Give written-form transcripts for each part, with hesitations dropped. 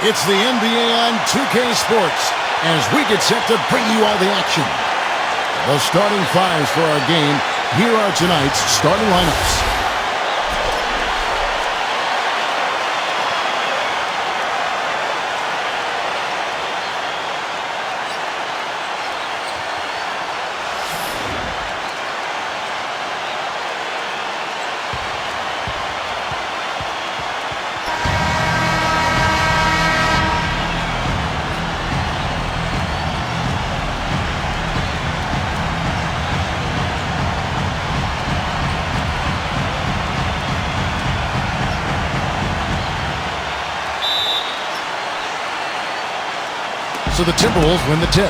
It's the NBA on 2K Sports as we get set to bring you all the action. The starting fives for our game. Here are tonight's starting lineups. So the Timberwolves win the tip.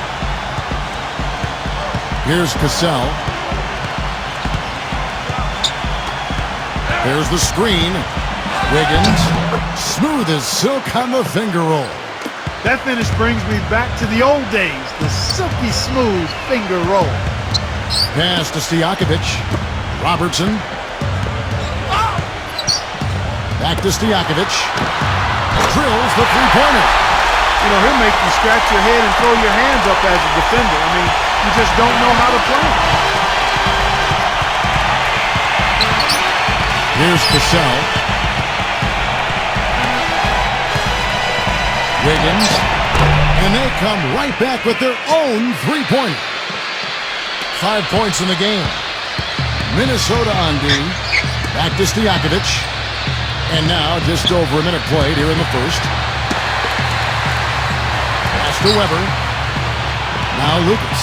Here's Cassell. There's the screen. Wiggins. Smooth as silk on the finger roll. That finish brings me back to the old days. The silky smooth finger roll. Pass to Stojakovic. Robertson. Back to Stojakovic. Drills the three-pointer. You know, he'll make you scratch your head and throw your hands up as a defender. I mean, you just don't know how to play. Here's Cassell. Wiggins. And they come right back with their own three-pointer. 5 points in the game. Minnesota on D. Back to Stojakovic. And now just over a minute played here in the first. To Weber. Now Lucas.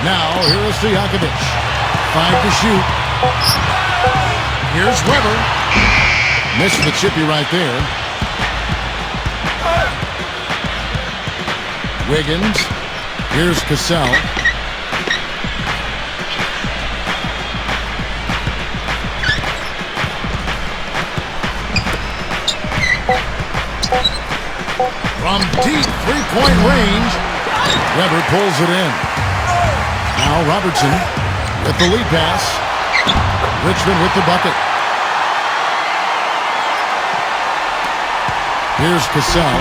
Now here is Stojakovic. 5 to shoot. Here's Weber. Missed the chippy right there. Wiggins. Here's Cassell. From deep three-point range, Weber pulls it in. Now Robertson with the lead pass. Richmond with the bucket. Here's Cassell.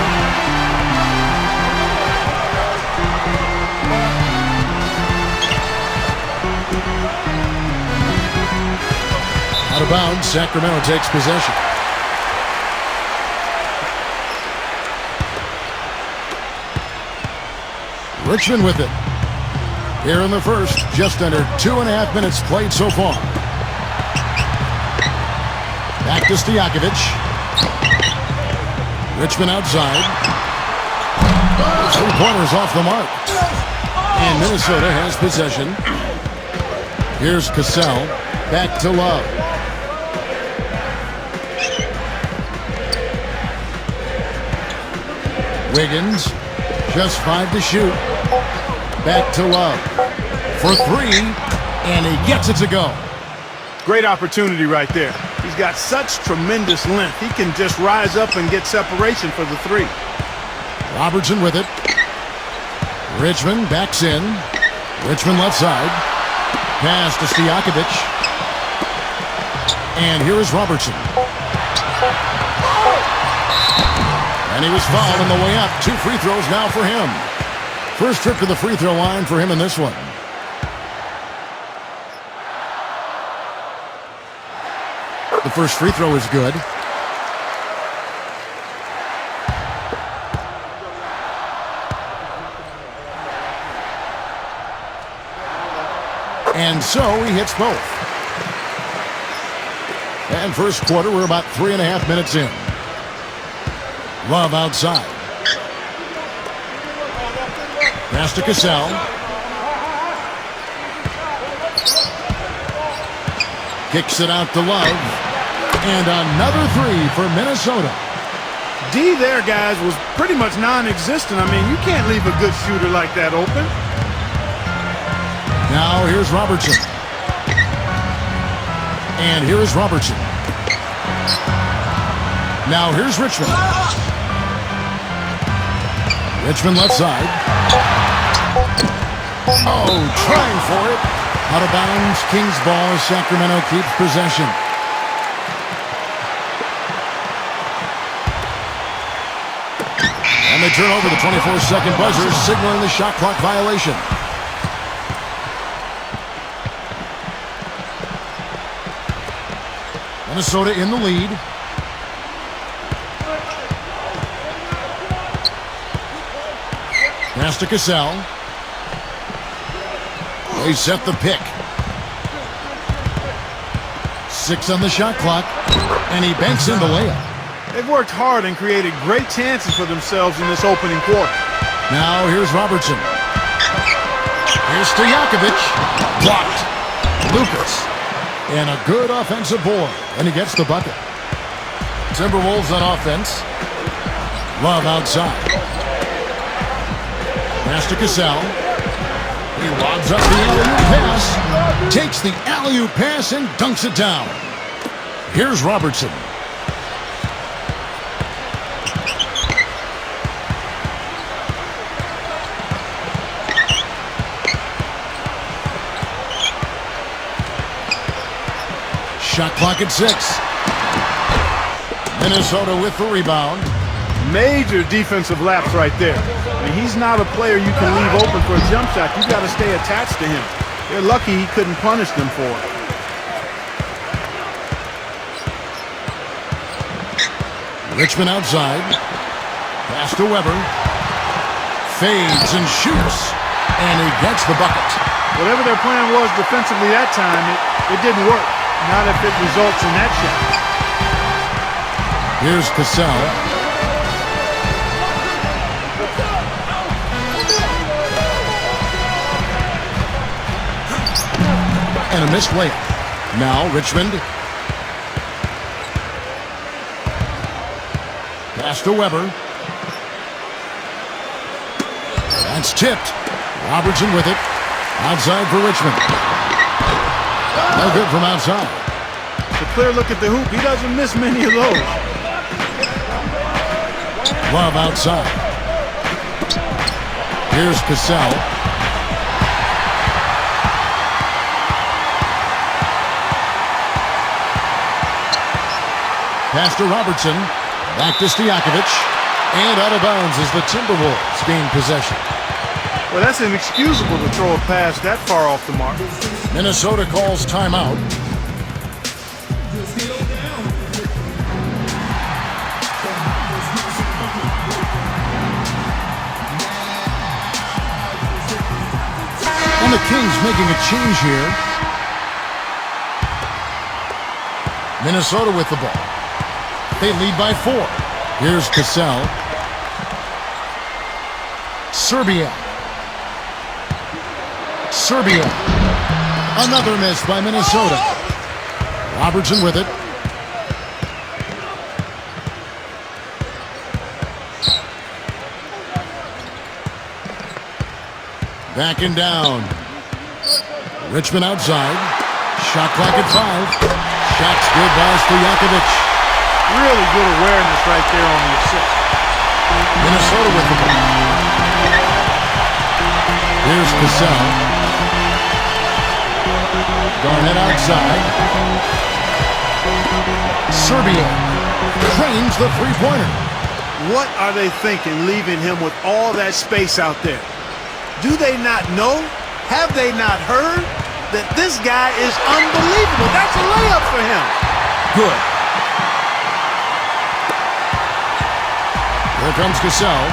Out of bounds, Sacramento takes possession. Richmond with it. Here in the first, just under 2.5 minutes played so far. Back to Stojakovic. Richmond outside. Three-pointers off the mark. And Minnesota has possession. Here's Cassell. Back to Love. Wiggins. Just 5 to shoot. Back to Love. For 3. And he gets it to go. Great opportunity right there. He's got such tremendous length. He can just rise up and get separation for the 3. Robertson with it. Richmond backs in. Richmond left side. Pass to Stojakovic. And here is Robertson. And he was fouled on the way up. 2 free throws now for him. First trip to the free throw line for him in this one. The first free throw is good. And so he hits both. And first quarter, we're about 3.5 minutes in. Love outside. Pass to Cassell. Kicks it out to Love. And another 3 for Minnesota. D there, guys, was pretty much non-existent. I mean, you can't leave a good shooter like that open. Now here's Robertson. And here is Robertson. Now here's Richmond. Richmond left side. Oh, trying for it. Out of bounds, Kings ball as Sacramento keeps possession. And they turn over the 24-second buzzer, signaling the shot clock violation. Minnesota in the lead. Pass to Cassell. They set the pick. 6 on the shot clock, and he banks in the layup. They've worked hard and created great chances for themselves in this opening quarter. Now here's Robertson. Here's Stojakovic. Blocked. Lucas. And a good offensive board, and he gets the bucket. Timberwolves on offense. Love outside. Pass to Cassell. He lobs up the alley-oop pass. Takes the alley-oop pass and dunks it down. Here's Robertson. Shot clock at 6. Minnesota with the rebound. Major defensive lapse right there. I mean, he's not a player you can leave open for a jump shot. You've got to stay attached to him. They're lucky he couldn't punish them for it. Richmond outside. Pass to Weber. Fades and shoots. And he gets the bucket. Whatever their plan was defensively that time, it didn't work. Not if it results in that shot. Here's Cassell. And a missed layup. Now Richmond. Pass to Weber. That's tipped. Robertson with it. Outside for Richmond. No good from outside. It's a clear look at the hoop. He doesn't miss many of those. Love outside. Here's Cassell. Pass to Robertson. Back to Stojakovic. And out of bounds as the Timberwolves gain possession. Well, that's inexcusable to throw a pass that far off the mark. Minnesota calls timeout. And the Kings making a change here. Minnesota with the ball. They lead by 4. Here's Cassell. Serbia. Another miss by Minnesota. Robertson with it. Backing down. Richmond outside. Shot clock at 5. Shots good by Stojakovic. Really good awareness right there on the assist. Minnesota with the ball. Here's Cassell. Garnett outside. Serbia claims the three-pointer. What are they thinking leaving him with all that space out there? Do they not know? Have they not heard that this guy is unbelievable? That's a layup for him. Good. Here comes Cassell.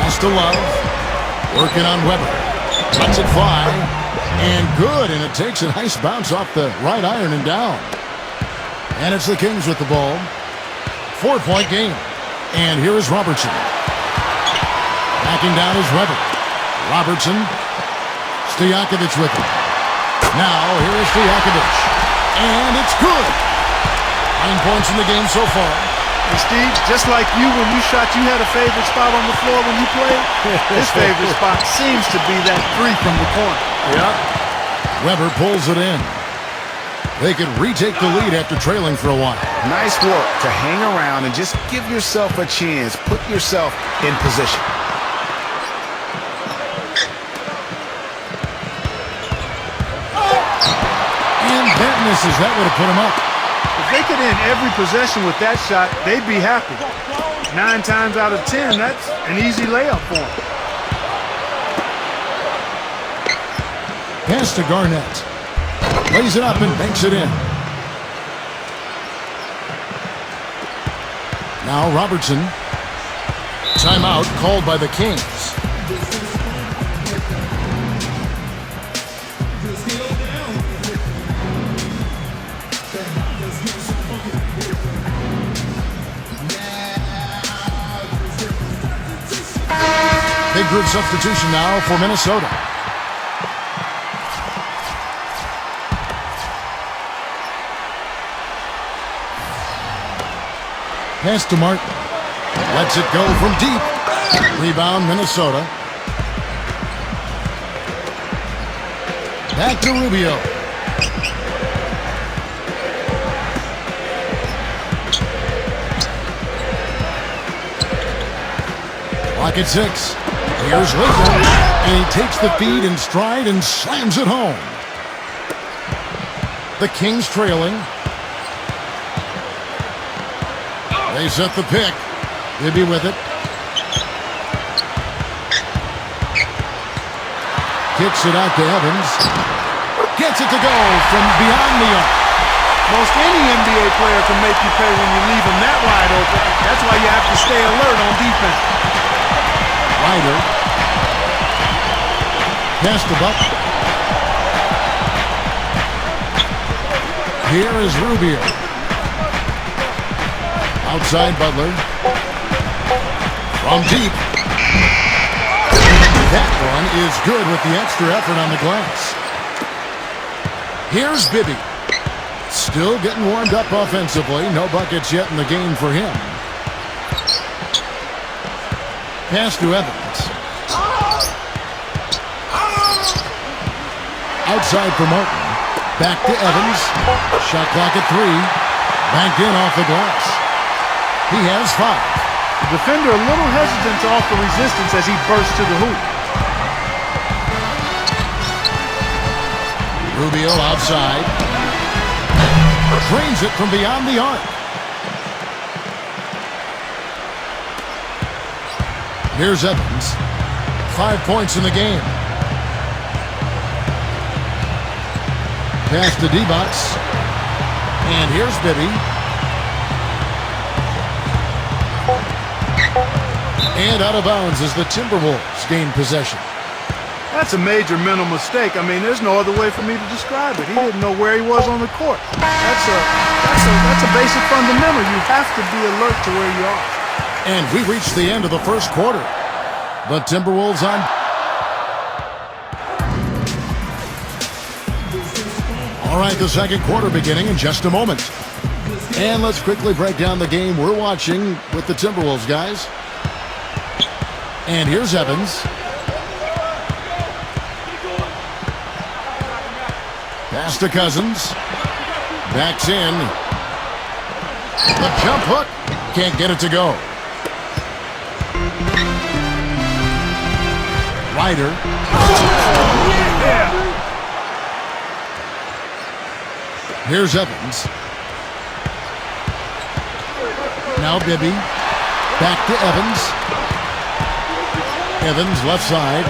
Pass to Love. Working on Weber. Lets it fly. And good. And it takes a nice bounce off the right iron and down. And it's the Kings with the ball. 4-point game. And here is Robertson. Backing down is Weber. Robertson. Stojakovic with it. Now here is Stojakovic. And it's good. 9 points in the game so far. And Steve, just like you, when you shot, you had a favorite spot on the floor when you played. His favorite spot seems to be that 3 from the corner. Yeah. Weber pulls it in. They could retake the lead after trailing for a while. Nice work to hang around and just give yourself a chance. Put yourself in position. And that misses. That would have put him up. If they could end every possession with that shot, they'd be happy. 9 times out of 10, that's an easy layup for them. Pass to Garnett. Lays it up and banks it in. Now Robertson. Timeout called by the Kings. Big group substitution now for Minnesota. Pass to Martin. Lets it go from deep. Rebound, Minnesota. Back to Rubio. Clock at 6. Here's Laker. And he takes the feed in stride and slams it home. The Kings trailing. They set the pick. Bibby with it. Kicks it out to Evans. Gets it to go from beyond the arc. Most any NBA player can make you pay when you leave them that wide open. That's why you have to stay alert on defense. Ryder. Pass to Butler. Here is Rubio. Outside Butler. From deep. That one is good with the extra effort on the glass. Here's Bibby. Still getting warmed up offensively. No buckets yet in the game for him. Pass to Evans. Outside for Martin. Back to Evans. Shot clock at 3. Banked in off the glass. He has 5. The defender a little hesitant to offer resistance as he bursts to the hoop. Rubio outside. Drains it from beyond the arc. Here's Evans. 5 points in the game. Pass to D-Box. And here's Bibby. And out of bounds as the Timberwolves gain possession. That's a major mental mistake. I mean, there's no other way for me to describe it. He didn't know where he was on the court. That's a basic fundamental. You have to be alert to where you are. And we reach the end of the first quarter. The Timberwolves on. All right, the second quarter beginning in just a moment. And let's quickly break down the game we're watching with the Timberwolves, guys. And here's Evans. Pass to Cousins. Backs in. The jump hook. Can't get it to go. Ryder. Here's Evans. Now Bibby. Back to Evans. Evans left side.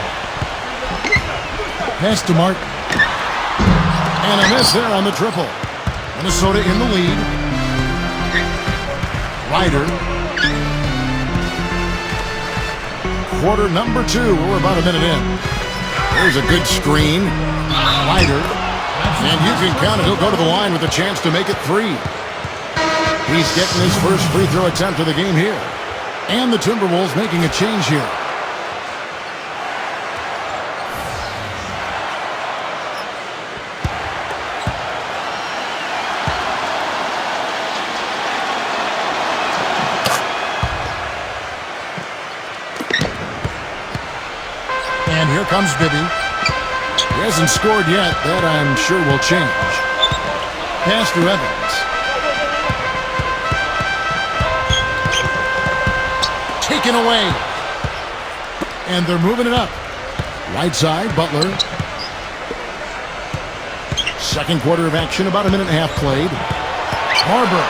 Pass to Martin. And a miss there on the triple. Minnesota in the lead. Ryder. Quarter number 2. We're about a minute in. There's a good screen. Ryder. And you can count it. He'll go to the line with a chance to make it 3. He's getting his first free throw attempt of the game here. And the Timberwolves making a change here. And here comes Bibby. He hasn't scored yet. That, I'm sure, will change. Pass to Evans. Taken away. And they're moving it up. Right side, Butler. Second quarter of action, about a minute and a half played. Harbor.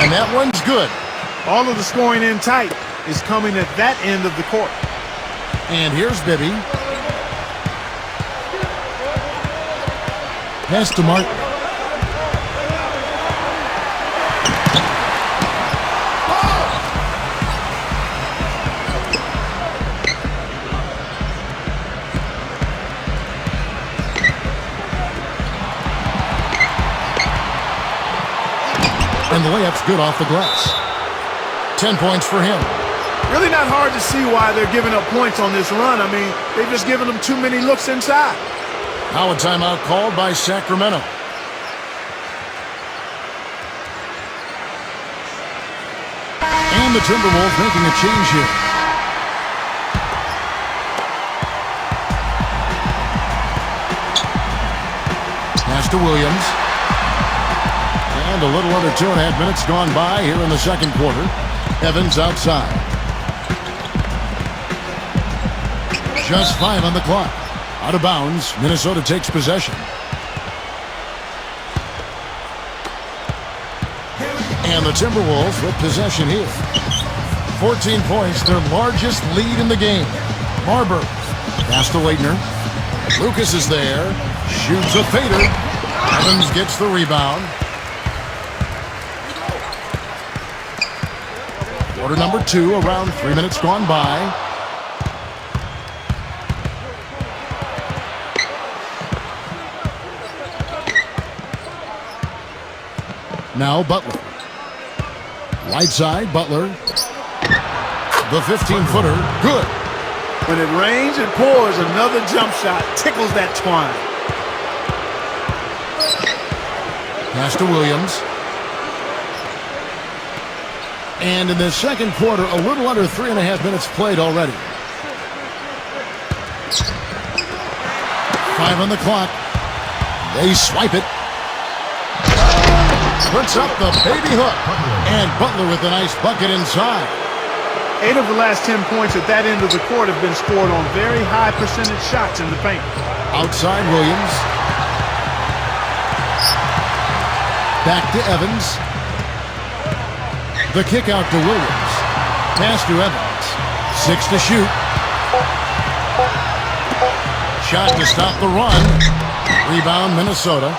And that one's good. All of the scoring in tight is coming at that end of the court. And here's Bibby. Pass to Martin. And the layup's good off the glass. 10 points for him. Really not hard to see why they're giving up points on this run. I mean, they've just given them too many looks inside. Now a timeout called by Sacramento. And the Timberwolves making a change here. Pass to Williams. And a little under 2.5 minutes gone by here in the second quarter. Evans outside. Just 5 on the clock. Out of bounds. Minnesota takes possession. And the Timberwolves with possession here. 14 points, their largest lead in the game. Marbury. Pass to Leitner. Lucas is there. Shoots a fader. Evans gets the rebound. Quarter number 2, around 3 minutes gone by. Now Butler. Right side, Butler. The 15-footer, good. When it rains and pours, another jump shot tickles that twine. Pass to Williams. And in the second quarter, a little under 3.5 minutes played already. 5 on the clock. They swipe it. Puts up the baby hook. And Butler with a nice bucket inside. 8 of the last 10 points at that end of the court have been scored on very high percentage shots in the paint. Outside Williams. Back to Evans. The kick out to Williams. Pass to Evans. 6 to shoot. Shot to stop the run. Rebound Minnesota.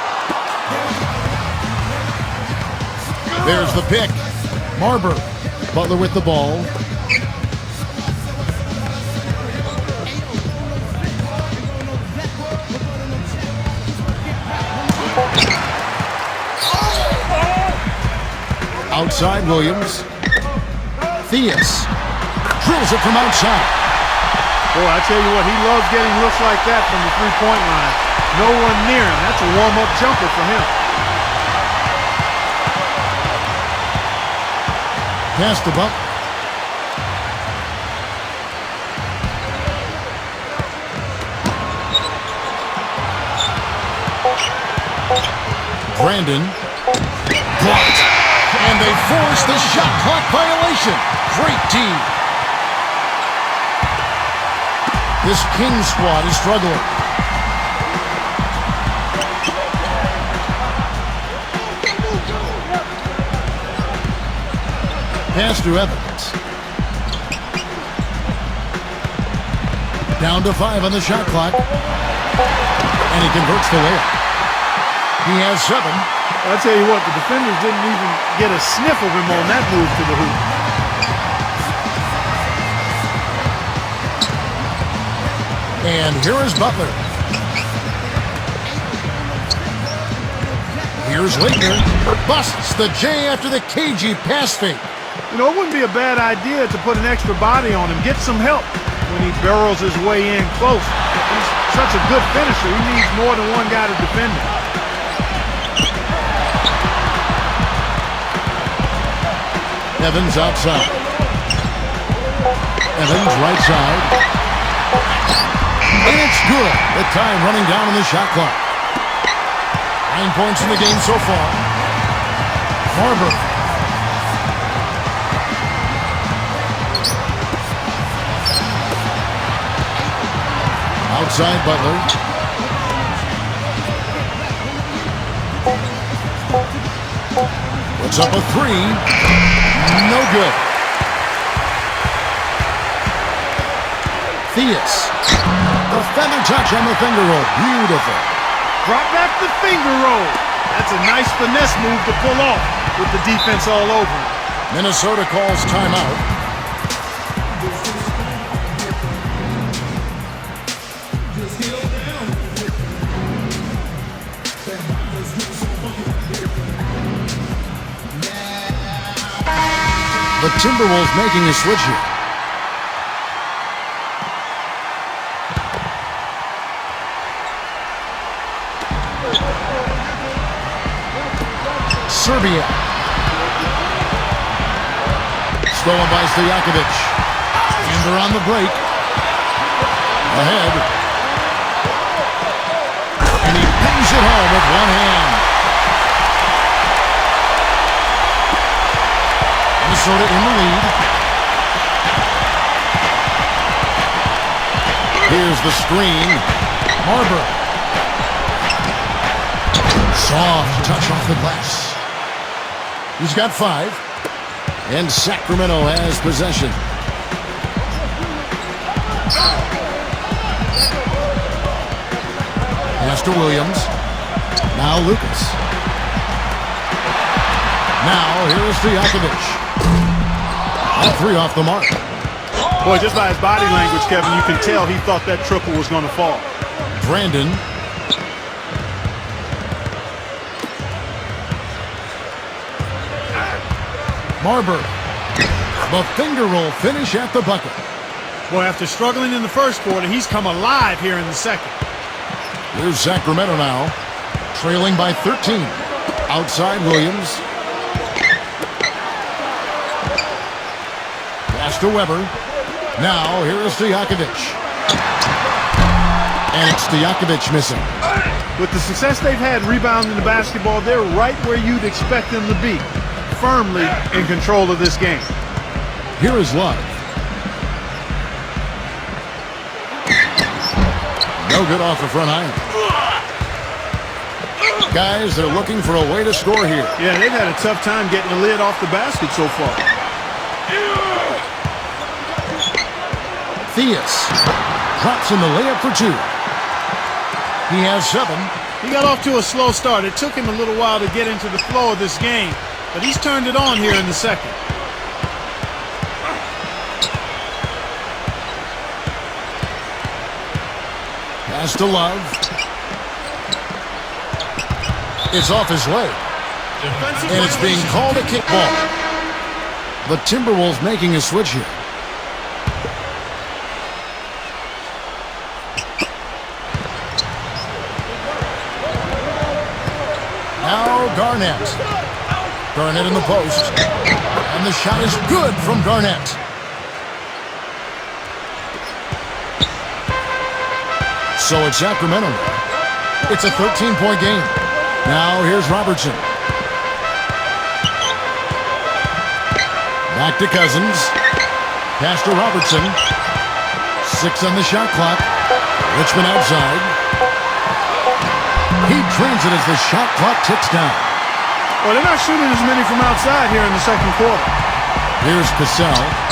There's the pick. Marbury. Butler with the ball. Outside Williams. Theus drills it from outside. Boy, I tell you what, he loves getting looks like that from the three-point line. No one near him. That's a warm-up jumper for him. Pass to Buck. Brandon. Blocked. And they force the shot clock violation. Great D. This King squad is struggling. Pass to Evans. Down to 5 on the shot clock. And he converts the layup. He has 7. I'll tell you what, the defenders didn't even get a sniff of him on that move to the hoop. And here is Butler. Here's Leitner. Busts the J after the cagey pass fake. You know, it wouldn't be a bad idea to put an extra body on him, get some help when he barrels his way in close. He's such a good finisher. He needs more than one guy to defend him. Evans outside. Evans right side. And it's good. The time running down on the shot clock. 9 points in the game so far. Marbury. Outside Butler. Puts up a three. No good. Theus. The feather touch on the finger roll. Beautiful. Drop back the finger roll. That's a nice finesse move to pull off with the defense all over him. Minnesota calls timeout. The Timberwolves making a switch here. Serbia. Stolen by Stojakovic. And they're on the break. Ahead. And he bangs it home with one hand. Minnesota in the lead. Here's the screen. Harbor. Soft touch off the glass. He's got 5. And Sacramento has possession. Pass to Williams. Now Lucas. Now here's Stojakovic. All 3 off the mark. Boy, just by his body language, Kevin, you can tell he thought that triple was going to fall. Brandon. Marber. The finger roll finish at the bucket. Boy, after struggling in the first quarter, he's come alive here in the second. Here's Sacramento now, trailing by 13. Outside Williams. Pass to Weber. Now here is Stojakovic. And it's Stojakovic missing. With the success they've had rebounding the basketball, they're right where you'd expect them to be. Firmly in control of this game. Here is Love. No good off the front iron. Guys, they're looking for a way to score here. Yeah, they've had a tough time getting the lid off the basket so far. Theus drops in the layup for 2. He has 7. He got off to a slow start. It took him a little while to get into the flow of this game, but he's turned it on here in the second. Pass to Love. It's off his leg. And it's being called a kickball. The Timberwolves making a switch here. Now Garnett. Garnett in the post. And the shot is good from Garnett. So it's Sacramento. It's a 13-point game. Now here's Robertson. Back to Cousins. Pass to Robertson. 6 on the shot clock. Richmond outside. He drains it as the shot clock ticks down. Well, they're not shooting as many from outside here in the second quarter. Here's Cassell.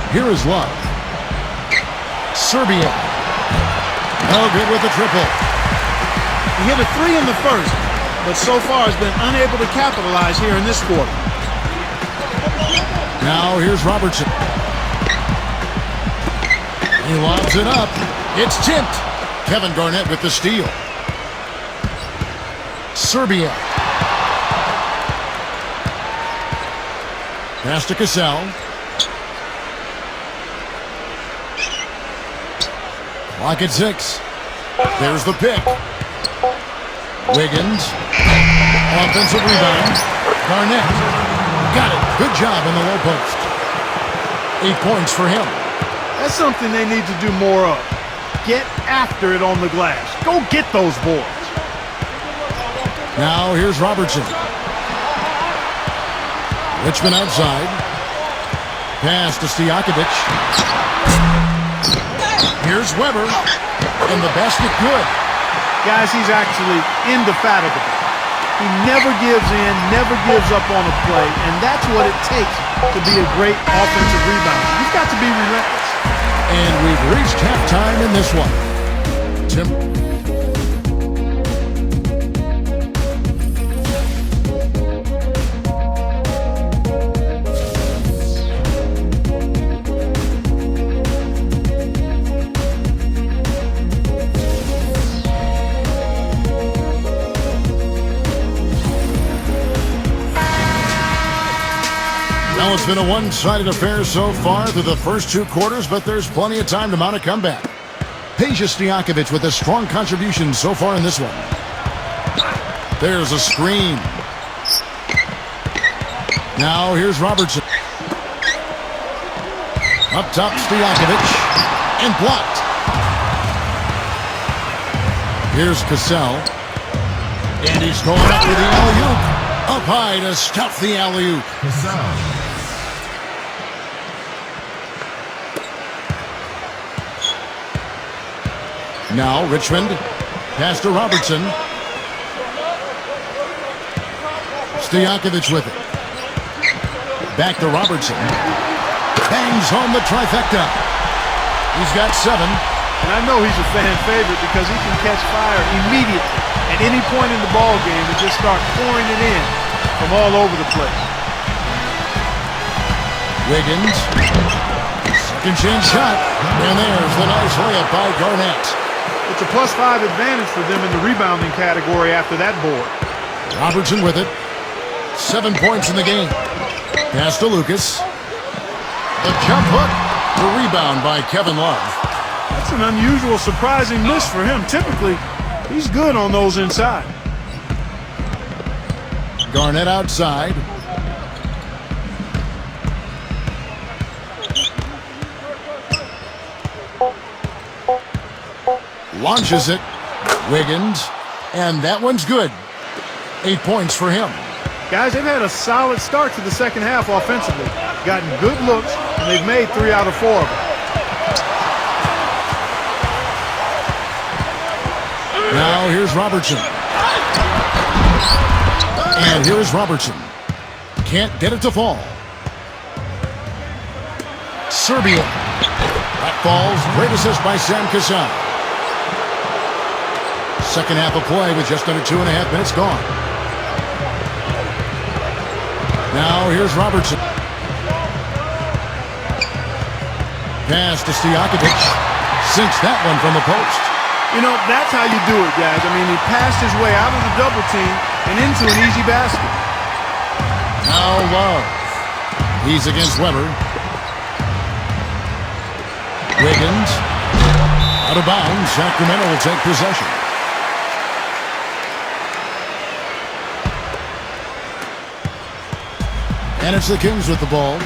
Here is Love. Serbia. No good with the triple. He hit a 3 in the first, but so far has been unable to capitalize here in this quarter. Now here's Robertson. He lobs it up. It's tipped. Kevin Garnett with the steal. Serbia. Pass to Cassell. Clock at 6. There's the pick. Wiggins. Offensive rebound. Garnett. Got it. Good job in the low post. 8 points for him. That's something they need to do more of. Get after it on the glass. Go get those boards. Now here's Robertson. Richmond outside. Pass to Stojakovic. Here's Weber. And the basket good. Guys, he's actually indefatigable. He never gives in, never gives up on a play, and that's what it takes to be a great offensive rebounder. You've got to be relentless. And we've reached halftime in this one. Well, it's been a one-sided affair so far through the first two quarters, but there's plenty of time to mount a comeback. Peja Stojakovic with a strong contribution so far in this one. There's a screen. Now here's Robertson. Up top, Stojakovic. And blocked. Here's Cassell. And he's going up with the alley-oop. Up high to stuff the alley-oop. Cassell. Now Richmond, pass to Robertson. Stojakovic with it. Back to Robertson. Bangs home the trifecta. He's got 7. And I know he's a fan favorite because he can catch fire immediately at any point in the ball game and just start pouring it in from all over the place. Wiggins. Second chance shot. And there's the nice layup by Garnett. It's a +5 advantage for them in the rebounding category after that board. Robertson with it. 7 points in the game. Pass to Lucas. The jump hook. The rebound by Kevin Love. That's an unusual, surprising miss for him. Typically, he's good on those inside. Garnett outside. Launches it. Wiggins. And that one's good. 8 points for him. Guys, they've had a solid start to the second half offensively. Gotten good looks, and they've made 3 out of 4 of them. Now here's Robertson. And here's Robertson. Can't get it to fall. Serbia. That falls. Great assist by Sam Cassell. Second half of play with just under 2.5 minutes gone. Now here's Robertson. Pass to Stojakovic. Sinks that one from the post. You know, that's how you do it, guys. I mean, he passed his way out of the double team and into an easy basket. Now Love. He's against Weber. Wiggins. Out of bounds. Sacramento will take possession. And it's the Kings with the ball.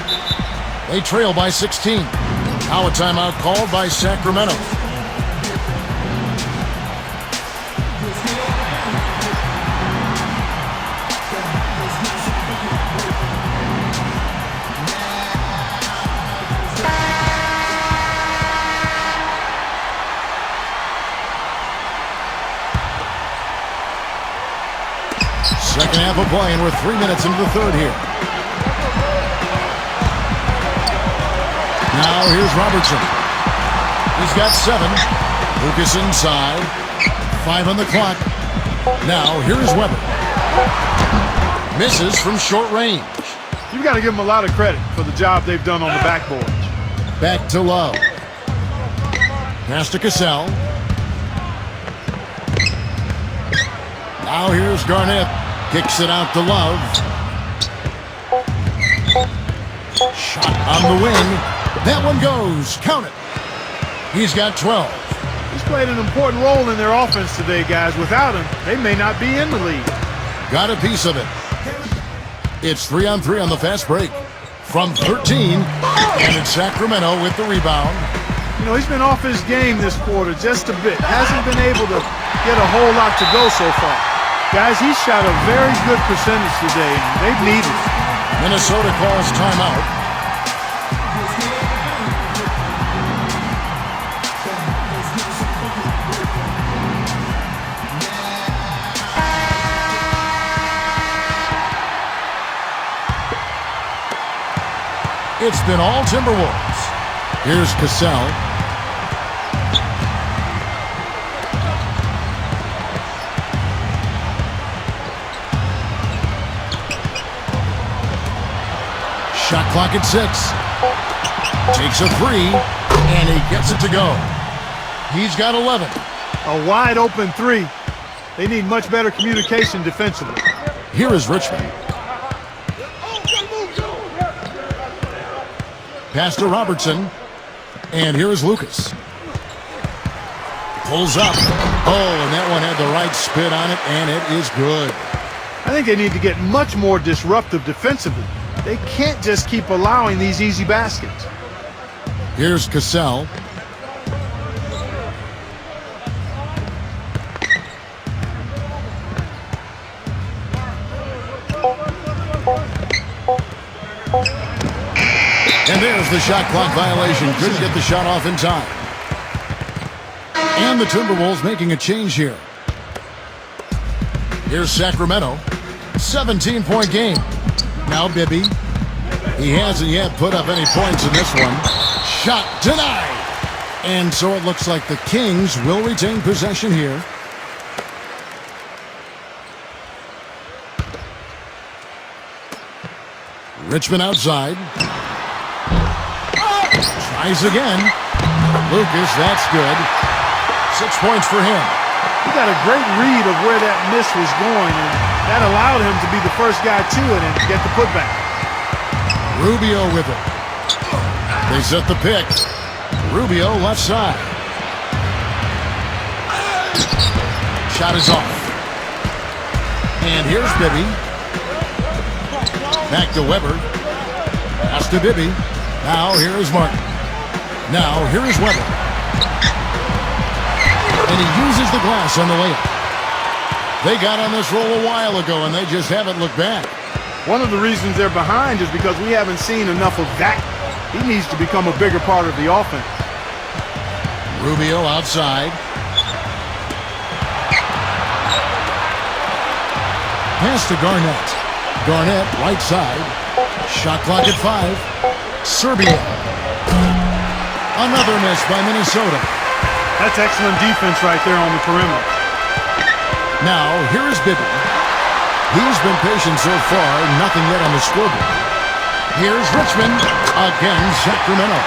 They trail by 16. Now a timeout called by Sacramento. Second half of play, and we're 3 minutes into the third here. Now here's Robertson. He's got 7. Lucas inside. 5 on the clock. Now here is Weber. Misses from short range. You've got to give them a lot of credit for the job they've done on the backboards. Back to Love. Pass to Cassell. Now here's Garnett. Kicks it out to Love. Shot on the wing. That one goes. Count it. He's got 12. He's played an important role in their offense today, guys. Without him, they may not be in the league. Got a piece of it. It's 3-on-3 on the fast break. From 13, and it's Sacramento with the rebound. You know, he's been off his game this quarter just a bit. Hasn't been able to get a whole lot to go so far. Guys, he's shot a very good percentage today, and they've needed it. Minnesota calls timeout. It's been all Timberwolves. Here's Cassell. Shot clock at 6. Takes a 3, and he gets it to go. He's got 11. A wide open 3. They need much better communication defensively. Here is Richmond. Pass to Robertson. And here is Lucas. Pulls up. Oh, and that one had the right spin on it, and it is good. I think they need to get much more disruptive defensively. They can't just keep allowing these easy baskets. Here's Cassell. And there's the shot clock violation. Couldn't get the shot off in time. And the Timberwolves making a change here. Here's Sacramento. 17-point game. Now Bibby. He hasn't yet put up any points in this one. Shot denied. And so it looks like the Kings will retain possession here. Richmond outside. Tries again. Lucas, that's good. 6 points for him. He got a great read of where that miss was going, and that allowed him to be the first guy to it and get the putback. Rubio with it. They set the pick. Rubio left side. Shot is off. And here's Bibby. Back to Weber. Pass to Bibby. Now here is Martin. Now here is Weber. And he uses the glass on the layup. They got on this roll a while ago, and they just haven't looked back. One of the reasons they're behind is because we haven't seen enough of that. He needs to become a bigger part of the offense. Rubio outside. Pass to Garnett. Garnett right side. Shot clock at 5. Serbia. Another miss by Minnesota. That's excellent defense right there on the perimeter. Now, here is Bibby. He's been patient so far, nothing yet on the scoreboard. Here's Richmond, again Sacramento.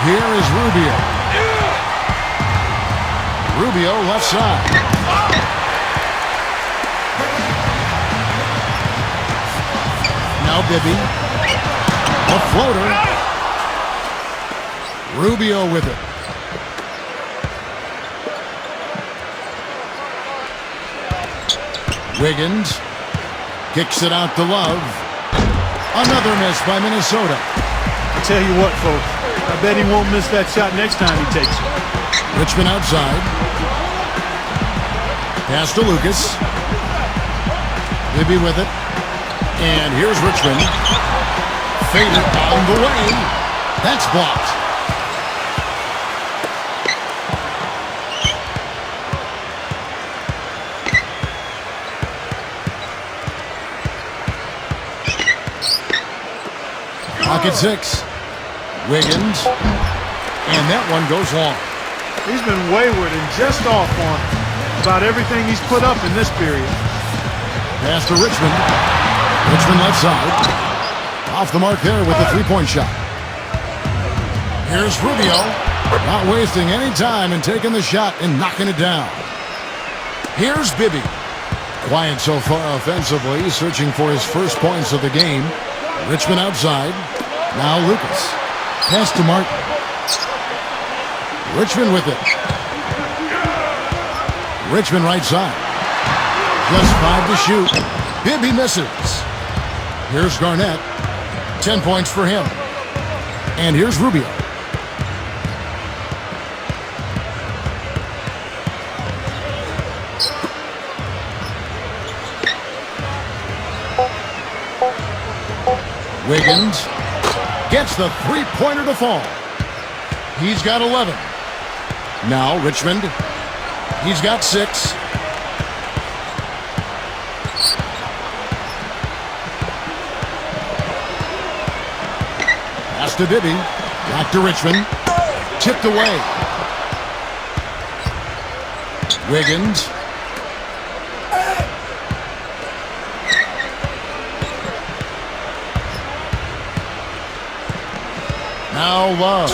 Here is Rubio. Rubio left side. Now Bibby. A floater. Rubio with it. Wiggins kicks it out to Love. Another miss by Minnesota. I tell you what, folks, I bet he won't miss that shot next time he takes it. Richmond outside. Pass to Lucas. Bibby with it. And here's Richmond. Faded on the way. That's blocked. Pocket 6. Wiggins. And that one goes long. He's been wayward and just off on about everything he's put up in this period. Pass to Richmond. Richmond left side. Off the mark there with a three-point shot. Here's Rubio. Not wasting any time and taking the shot and knocking it down. Here's Bibby. Quiet so far offensively, searching for his first points of the game. Richmond outside. Now Lucas. Pass to Martin. Richmond with it. Richmond right side. Just 5 to shoot. Bibby misses. Here's Garnett. 10 points for him. And here's Rubio. Wiggins gets the three-pointer to fall. He's got 11. Now Richmond. He's got 6. to Bibby. Back to Richmond. Tipped away. Wiggins. Now Love.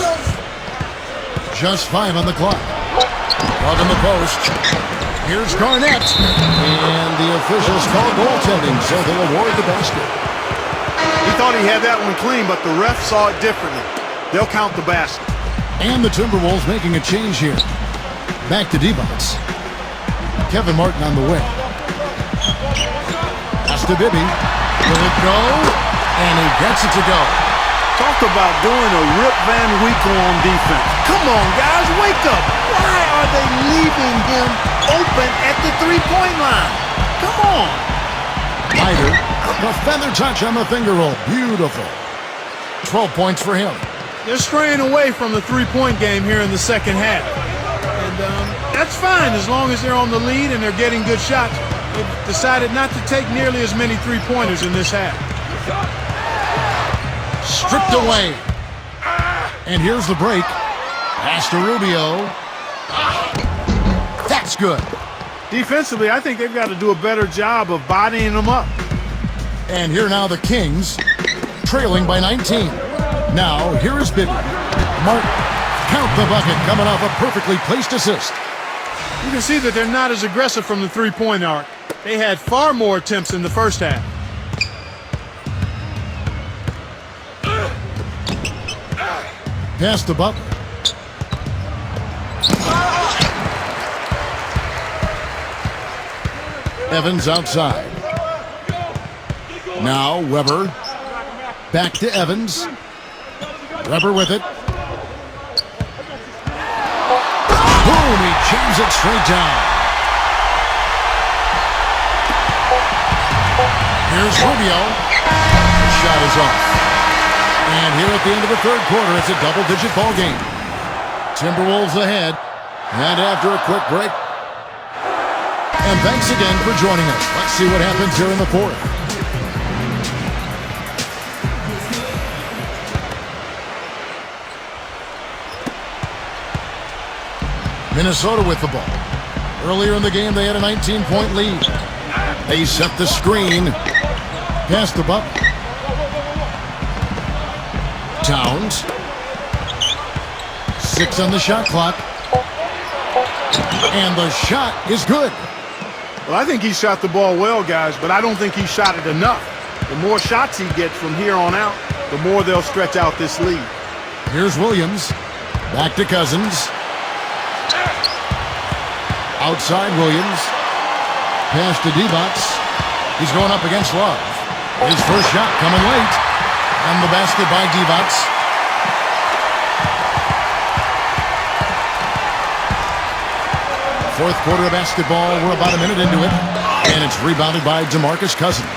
Just 5 on the clock. Love in the post. Here's Garnett. And the officials call goaltending, so they'll award the basket. He thought he had that one clean, but the ref saw it differently. They'll count the basket. And the Timberwolves making a change here. Back to D-Bots. Kevin Martin on the way. Pass to Bibby. Will it go? And he gets it to go. Talk about doing a Rip Van Winkle on defense. Come on, guys, wake up. Why are they leaving him open at the three-point line? Come on. Ryder, the feather touch on the finger roll. Beautiful. 12 points for him. They're straying away from the three-point game here in the second half. And that's fine as long as they're on the lead and they're getting good shots. They've decided not to take nearly as many three-pointers in this half. Stripped away. And here's the break. Pass to Rubio. That's good. Defensively, I think they've got to do a better job of bodying them up. And here now the Kings, trailing by 19. Now, here is Bibby. Martin, count the bucket, coming off a perfectly placed assist. You can see that they're not as aggressive from the three-point arc. They had far more attempts in the first half. Pass to Butler. Evans outside. Now Weber. Back to Evans. Weber with it. Boom! He jams it straight down. Here's Rubio. The shot is off. And here at the end of the third quarter, it's a double-digit ball game. Timberwolves ahead. And after a quick break. And thanks again for joining us. Let's see what happens here in the fourth. Minnesota with the ball. Earlier in the game, they had a 19-point lead. They set the screen. Pass the Buck. Towns. 6 on the shot clock. And the shot is good. Well, I think he shot the ball well, guys, but I don't think he shot it enough. The more shots he gets from here on out, the more they'll stretch out this lead. Here's Williams. Back to Cousins. Outside Williams. Pass to D-Bots. He's going up against Love. His first shot coming late. And the basket by D-Bots. Fourth quarter of basketball. We're about a minute into it. And it's rebounded by DeMarcus Cousins.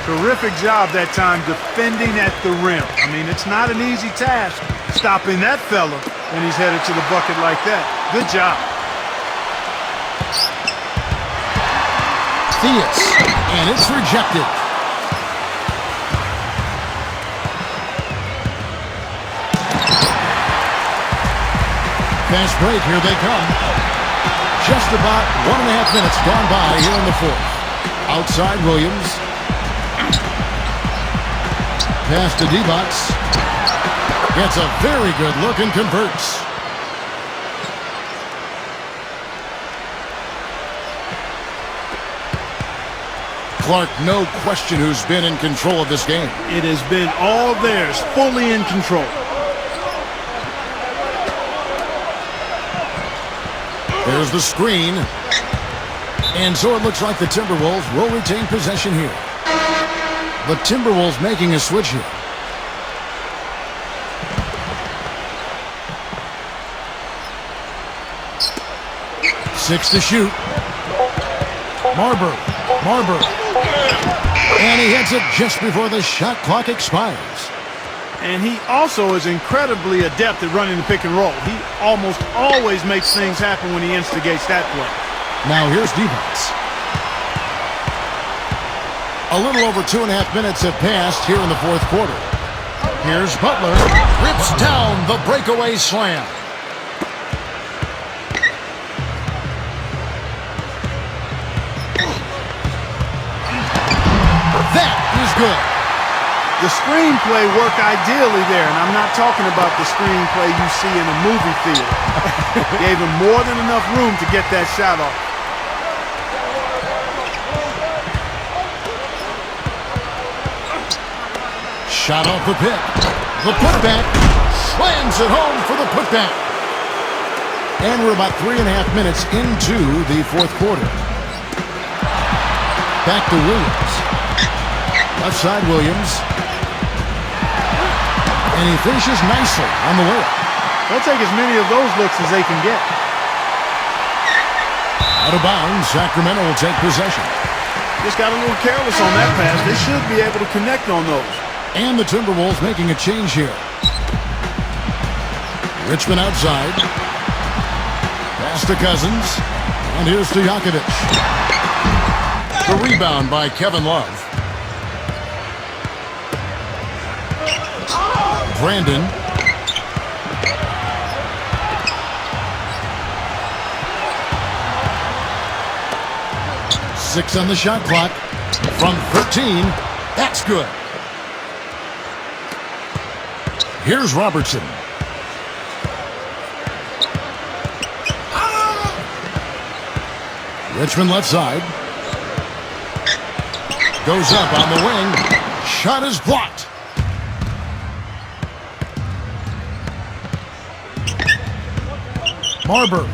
Terrific job that time defending at the rim. I mean, it's not an easy task stopping that fella when he's headed to the bucket like that. Good job. Theus. And it's rejected. Fast break. Here they come. Just about 1.5 minutes gone by here in the fourth. Outside Williams. Pass to D-Bots. Gets a very good look and converts. Clark, no question who's been in control of this game. It has been all theirs, fully in control. There's the screen. And so it looks like the Timberwolves will retain possession here. The Timberwolves making a switch here. Six to shoot. Marbury. And he hits it just before the shot clock expires. And he also is incredibly adept at running the pick and roll. He almost always makes things happen when he instigates that play. Now here's D-Bots. A little over 2.5 minutes have passed here in the fourth quarter. Here's Butler. Rips down the breakaway slam. That is good. The screenplay worked ideally there, and I'm not talking about the screenplay you see in a movie theater. Gave him more than enough room to get that shot off. Shot off the pick. The putback. Slams it home for the putback. And we're about 3.5 minutes into the fourth quarter. Back to Williams. Left side Williams. And he finishes nicely on the layup. They'll take as many of those looks as they can get. Out of bounds, Sacramento will take possession. Just got a little careless on that pass. They should be able to connect on those. And the Timberwolves making a change here. Richmond outside. Pass to Cousins. And here's to Stojakovic. The rebound by Kevin Love. Brandon. Six on the shot clock. From 13. That's good. Here's Robertson. Richmond left side. Goes up on the wing. Shot is blocked. Marbury.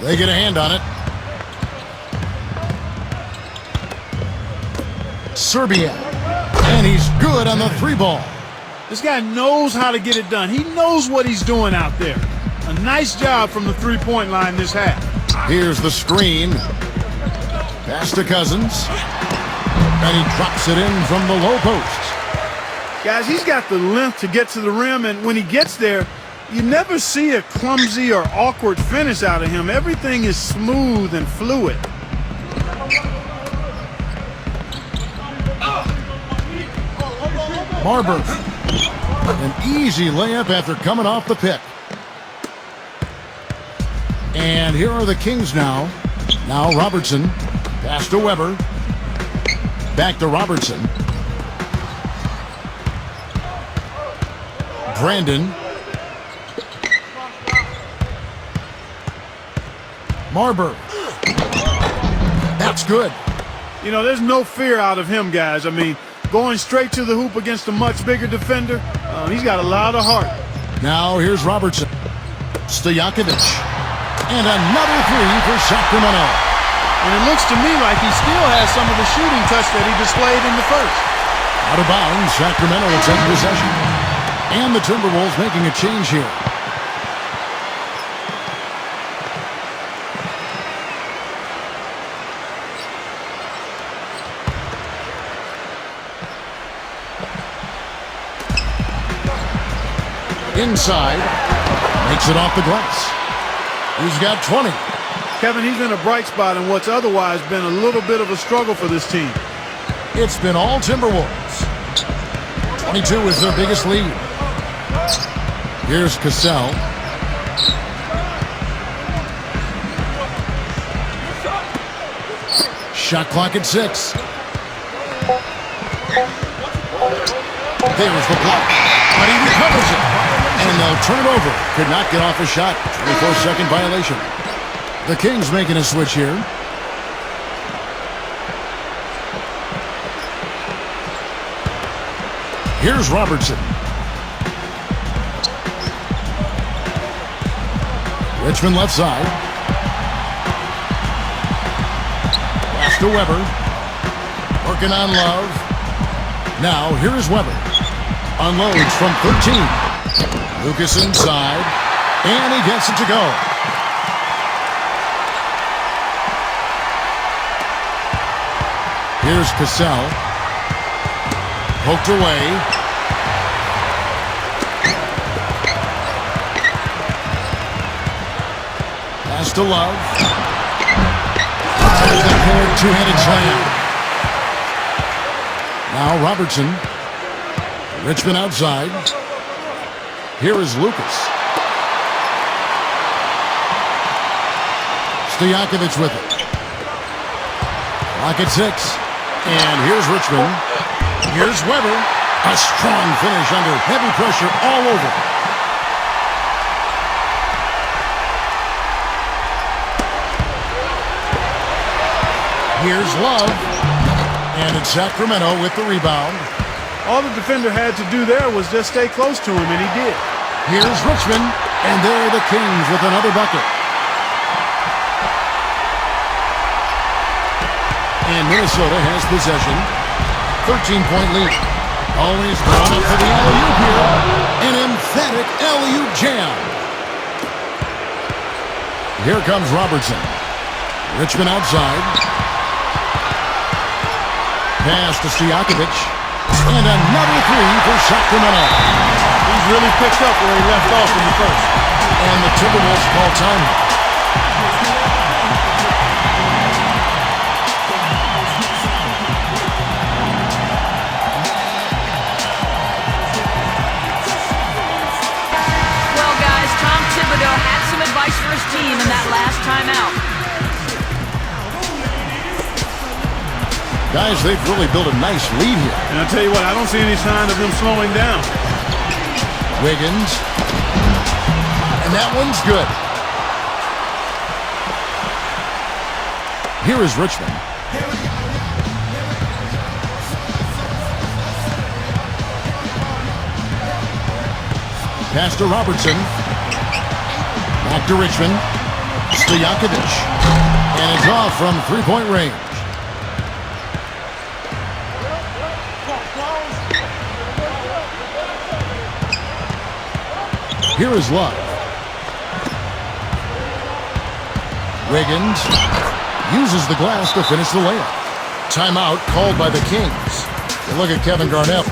They get a hand on it. Serbia. And he's good on the three ball. This guy knows how to get it done. He knows what he's doing out there. A nice job from the three-point line this half. Here's the screen. Pass to Cousins. And he drops it in from the low post. Guys, he's got the length to get to the rim, and when he gets there, you never see a clumsy or awkward finish out of him. Everything is smooth and fluid. Marbury. An easy layup after coming off the pick. And here are the Kings now. Now Robertson. Pass to Weber. Back to Robertson. Brandon. Marbury. That's good. You know, there's no fear out of him, guys. I mean, going straight to the hoop against a much bigger defender, he's got a lot of heart. Now here's Robertson. Stojakovic. And another three for Sacramento. And it looks to me like he still has some of the shooting touch that he displayed in the first. Out of bounds, Sacramento will take possession. And the Timberwolves making a change here. Inside, makes it off the glass. He's got 20. Kevin, he's in a bright spot in what's otherwise been a little bit of a struggle for this team. It's been all Timberwolves. 22 is their biggest lead. Here's Cassell. Shot clock at 6. There's the block, but he recovers it. And they'll turn it over. Could not get off a shot. 24-second violation. The Kings making a switch here. Here's Robertson. Richmond left side. Pass to Weber. Working on Love. Now here is Weber. Unloads from 13. Lucas inside, and he gets it to go. Here's Cassell. Poked away. Pass to Love. There's the forward two-handed slam. Now Robertson. Richmond outside. Here is Lucas. Stojakovic with it. Clock at 6. And here's Richmond. Here's Weber. A strong finish under heavy pressure all over. Here's Love. And it's Sacramento with the rebound. All the defender had to do there was just stay close to him, and he did. Here's Richmond. And there are the Kings with another bucket. And Minnesota has possession. 13-point lead. Always going up for the alley-oop here. An emphatic alley-oop jam. Here comes Robertson. Richmond outside. Pass to Stojakovic. And another three for Sacramento. He's really picked up where he left off in the first. And the Timberwolves call time. Had some advice for his team in that last timeout. Guys, they've really built a nice lead here. And I'll tell you what, I don't see any sign of them slowing down. Wiggins. And that one's good. Here is Richmond. Pass to Robertson. Back to Richmond. Stojakovic. And it's off from three-point range. Here is Love. Wiggins uses the glass to finish the layup. Timeout called by the Kings. Look at Kevin Garnett.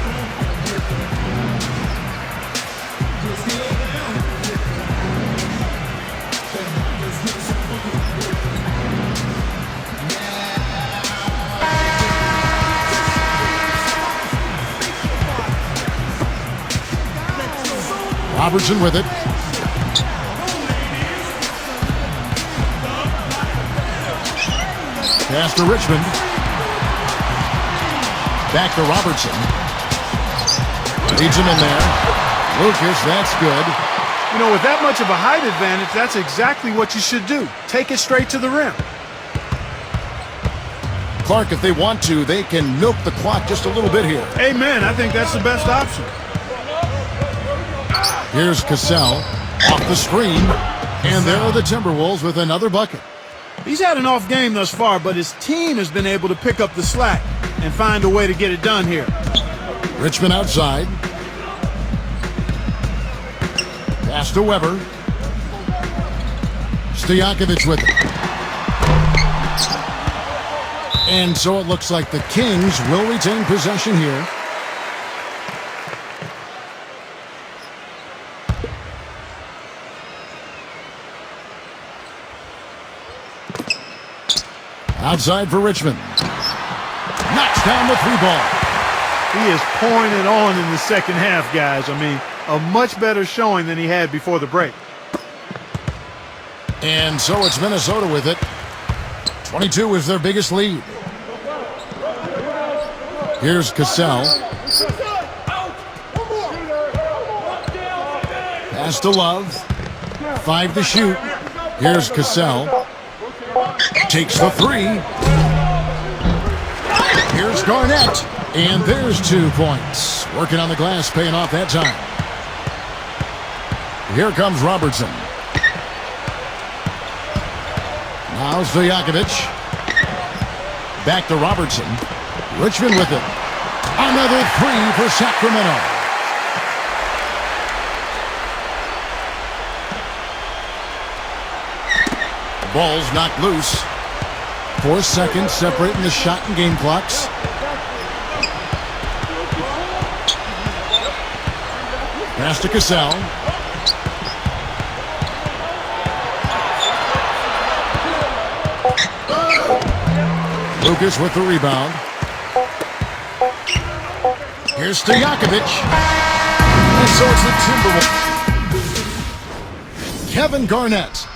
Robertson with it. Pass to Richmond. Back to Robertson. Leads him in there. Lucas, that's good. You know, with that much of a height advantage, that's exactly what you should do. Take it straight to the rim. Clark, if they want to, they can milk the clock just a little bit here. Amen. I think that's the best option. Here's Cassell off the screen, and there are the Timberwolves with another bucket. He's had an off game thus far, but his team has been able to pick up the slack and find a way to get it done here. Richmond outside. Pass to Weber. Stojakovic with it. And so it looks like the Kings will retain possession here. Outside for Richmond. Knocks down the three ball. He is pouring it on in the second half, guys. I mean, a much better showing than he had before the break. And so it's Minnesota with it. 22 is their biggest lead. Here's Cassell. Pass to Love. 5 to shoot. Here's Cassell. Takes the three. Here's Garnett. And there's 2 points. Working on the glass, paying off that time. Here comes Robertson. Now Stojakovic. Back to Robertson. Richmond with it. Another three for Sacramento. Ball's knocked loose. 4 seconds separating the shot and game clocks. Pass to Cassell. Lucas with the rebound. Here's Stojakovic. And so it's the Timberwolves. Kevin Garnett.